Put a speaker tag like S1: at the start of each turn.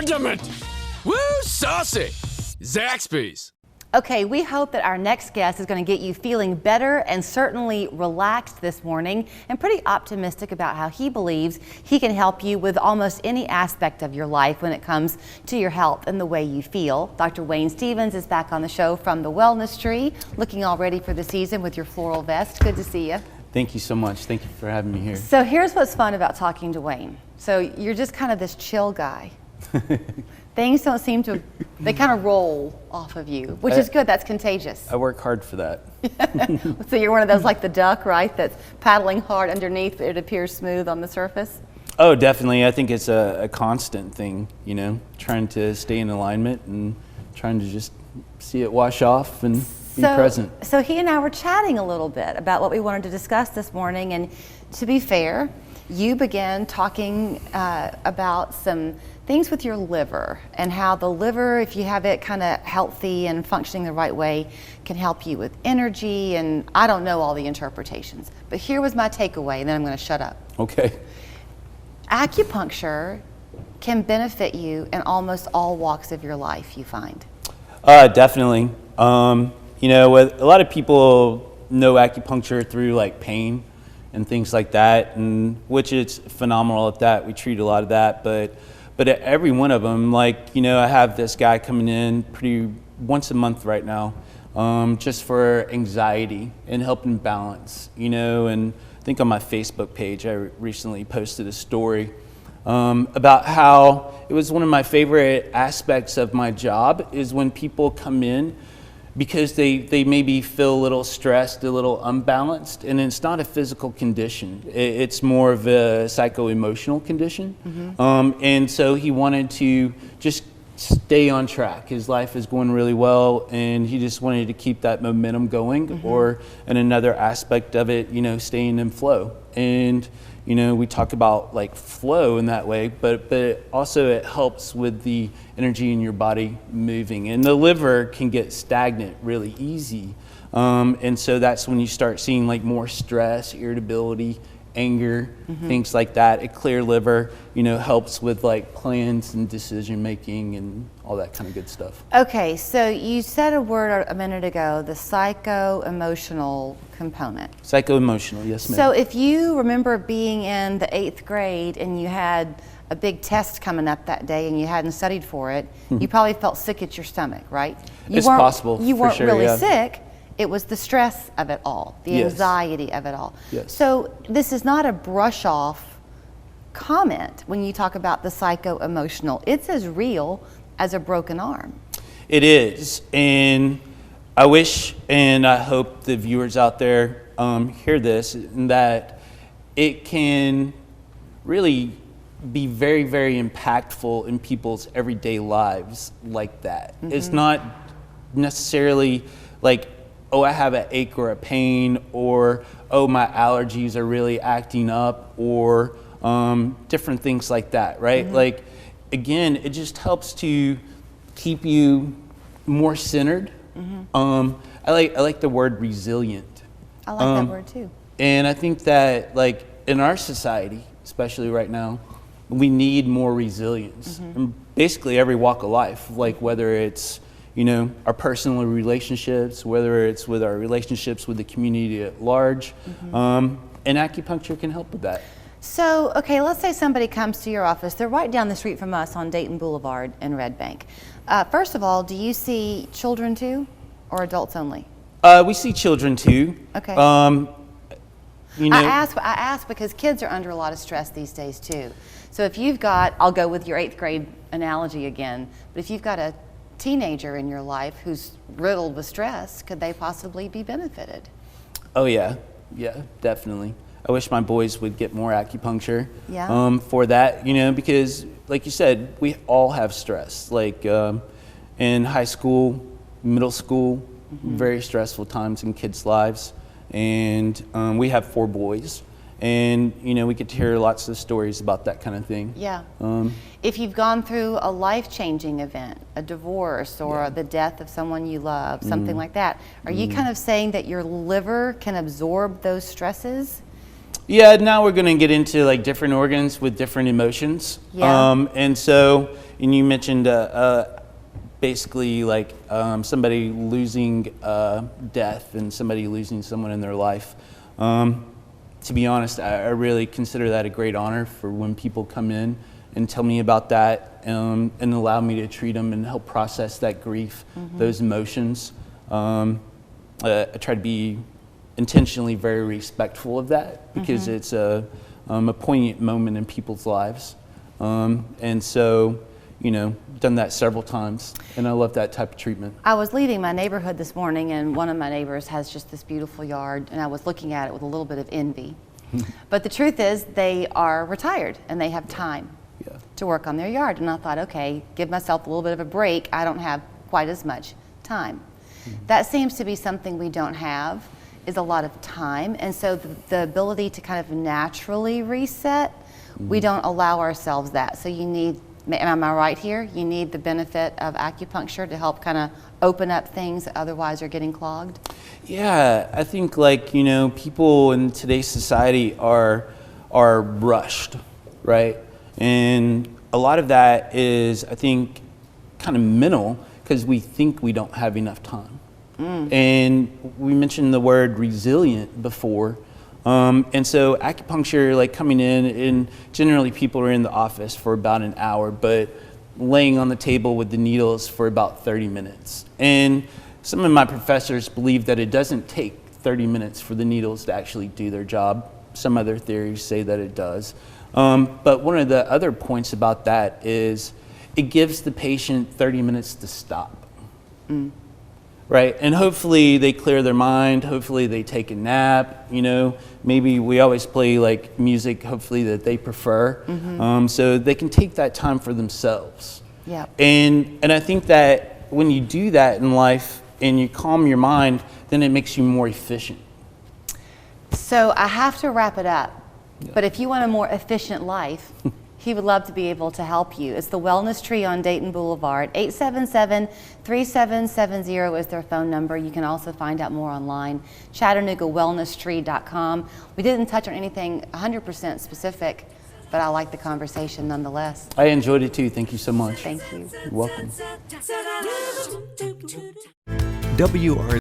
S1: Argument! Woo, saucy! Zaxby's.
S2: Okay, we hope that our next guest is going to get you feeling better and certainly relaxed this morning and pretty optimistic about how he believes he can help you with almost any aspect of your life when it comes to your health and the way you feel. Dr. Wayne Stevens is back on the show from the Wellness Tree, looking all ready for the season with your floral vest. Good to see you.
S3: Thank you so much. Thank you for having me here.
S2: So here's what's fun about talking to Wayne. So you're just kind of this chill guy. Things don't seem to, they kind of roll off of you, which is good. That's contagious.
S3: I work hard for that.
S2: So you're one of those like the duck, right? That's paddling hard underneath, but it appears smooth on the surface.
S3: Oh, definitely. I think it's a constant thing, you know, trying to stay in alignment and trying to just see it wash off and be present.
S2: So he and I were chatting a little bit about what we wanted to discuss this morning. And to be fair, you began talking about some things with your liver and how the liver, if you have it kind of healthy and functioning the right way, can help you with energy. And I don't know all the interpretations, but here was my takeaway, and then I'm going to shut up.
S3: Okay.
S2: Acupuncture can benefit you in almost all walks of your life, you find.
S3: Definitely. You know, a lot of people know acupuncture through like pain and things like that, and which is phenomenal at that. We treat a lot of that, but at every one of them, like, you know, I have this guy coming in pretty once a month right now, just for anxiety and helping balance, you know. And I think on my Facebook page, I recently posted a story about how it was one of my favorite aspects of my job is when people come in because they maybe feel a little stressed, a little unbalanced, and it's not a physical condition. It's more of a psycho-emotional condition. Mm-hmm. And so he wanted to just stay on track. His life is going really well, and he just wanted to keep that momentum going, mm-hmm. or in another aspect of it, you know, staying in flow. And you know, we talk about like flow in that way, but also it helps with the energy in your body moving. And the liver can get stagnant really easy. And so that's when you start seeing like more stress, irritability, anger, mm-hmm. things like that. A clear liver, you know, helps with like plans and decision making and all that kind of good stuff.
S2: Okay, so you said a word a minute ago, the psycho-emotional component.
S3: Psycho-emotional, yes ma'am.
S2: So if you remember being in the 8th grade and you had a big test coming up that day and you hadn't studied for it, you probably felt sick at your stomach, right?
S3: It's possible.
S2: You weren't
S3: sure,
S2: really
S3: yeah.
S2: sick. It was the stress of it all, the
S3: Yes.
S2: anxiety of it all.
S3: Yes.
S2: So this is not a brush off comment when you talk about the psycho-emotional. It's as real as a broken arm.
S3: It is, and I wish and I hope the viewers out there hear this, and that it can really be very, very impactful in people's everyday lives like that. Mm-hmm. It's not necessarily like, oh, I have an ache or a pain, or oh, my allergies are really acting up, or different things like that, right? Mm-hmm. Like, again, it just helps to keep you more centered. Mm-hmm. I like the word resilient.
S2: I like that word too.
S3: And I think that like in our society, especially right now, we need more resilience. Mm-hmm. In basically every walk of life, like whether it's, you know, our personal relationships, whether it's with our relationships with the community at large, mm-hmm. And acupuncture can help with that.
S2: So, okay, let's say somebody comes to your office. They're right down the street from us on Dayton Boulevard in Red Bank. First of all, do you see children too, or adults only?
S3: We see children too.
S2: Okay.
S3: You know,
S2: I ask because kids are under a lot of stress these days too. So if you've got, I'll go with your 8th grade analogy again, but if you've got a teenager in your life who's riddled with stress, could they possibly be benefited?
S3: Oh yeah, definitely. I wish my boys would get more acupuncture for that, you know, because like you said, we all have stress. Like in high school, middle school, mm-hmm. very stressful times in kids' lives. And we have 4 boys. And, you know, we get to hear lots of stories about that kind of thing.
S2: Yeah. If you've gone through a life-changing event, a divorce or the death of someone you love, something like that, are you kind of saying that your liver can absorb those stresses?
S3: Yeah, now we're going to get into like different organs with different emotions.
S2: Yeah.
S3: And you mentioned basically like somebody losing death and somebody losing someone in their life. To be honest, I really consider that a great honor for when people come in and tell me about that and allow me to treat them and help process that grief, those emotions. I try to be intentionally very respectful of that because it's a poignant moment in people's lives. And so, you know, done that several times, and I love that type of treatment.
S2: I was leaving my neighborhood this morning, and one of my neighbors has just this beautiful yard, and I was looking at it with a little bit of envy. But the truth is, they are retired, and they have time to work on their yard. And I thought, okay, give myself a little bit of a break. I don't have quite as much time. That seems to be something we don't have, is a lot of time. And so the ability to kind of naturally reset, we don't allow ourselves that. So you need, am I right here? You need the benefit of acupuncture to help kind of open up things that otherwise are getting clogged?
S3: Yeah, I think like, you know, people in today's society are rushed, right? And a lot of that is, I think, kind of mental because we think we don't have enough time. And we mentioned the word resilient before. And so acupuncture, like coming in, and generally people are in the office for about an hour, but laying on the table with the needles for about 30 minutes. And some of my professors believe that it doesn't take 30 minutes for the needles to actually do their job. Some other theories say that it does. But one of the other points about that is it gives the patient 30 minutes to stop. Right, and hopefully they clear their mind, hopefully they take a nap, you know, maybe we always play like music, hopefully that they prefer, so they can take that time for themselves.
S2: Yeah.
S3: And I think that when you do that in life and you calm your mind, then it makes you more efficient.
S2: So I have to wrap it up, but if you want a more efficient life, he would love to be able to help you. It's the Wellness Tree on Dayton Boulevard. 877-3770 is their phone number. You can also find out more online, ChattanoogaWellnessTree.com. We didn't touch on anything 100% specific, but I like the conversation nonetheless.
S3: I enjoyed it too. Thank you so much.
S2: Thank you.
S3: You're welcome.
S4: WR